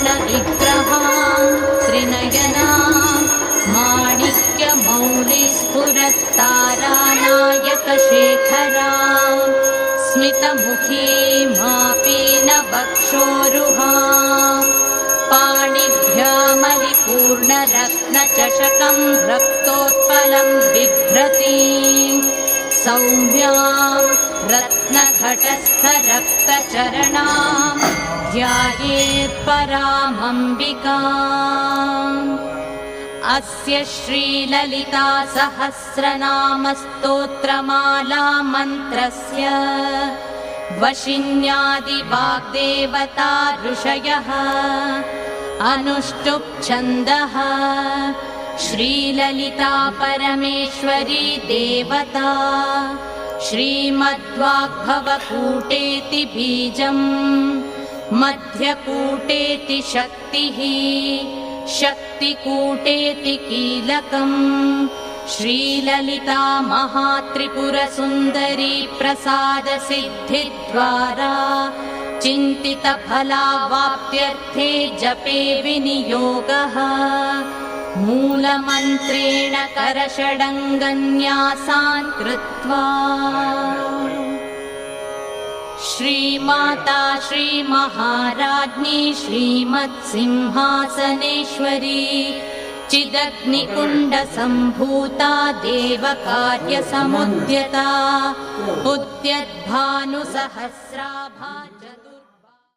सिन्धूरारुणविग्रहां त्रिनयनां माणिक्यमौलिस्फुरत्तारानायकशेखरां स्मितमुखीमापीनवक्षोरुहां पाणिभ्यामलिपूर्णरत्नचषकं रक्तोत्पलं बिभ्रतीं सौम्यां रत्नघटस्थरक्तचरणां ध्यायेत् परामम्बिकाम्। अस्य श्रीललिता सहस्रनामस्तोत्रमाला मन्त्रस्य वशिन्यादिवाग्देवता ऋषयः अनुष्टुप् छन्दः श्रीललिता परमेश्वरी देवता श्रीमद्वाग्भवकूटेति बीजम् मध्यकूटेति शक्तिः शक्तिकूटेति कीलकम् श्रीललिता महात्रिपुरसुन्दरी प्रसादसिद्धिद्वारा चिन्तितफलावाप्त्यर्थे जपे विनियोगः मूलमन्त्रेण करषडङ्गन्यासान् कृत्वा श्रीमाता श्रीमहाराज्ञी श्रीमत्सिंहासनेश्वरी चिदग्निकुण्डसम्भूता देवकार्यसमुद्यता उद्यद्भानुसहस्राभा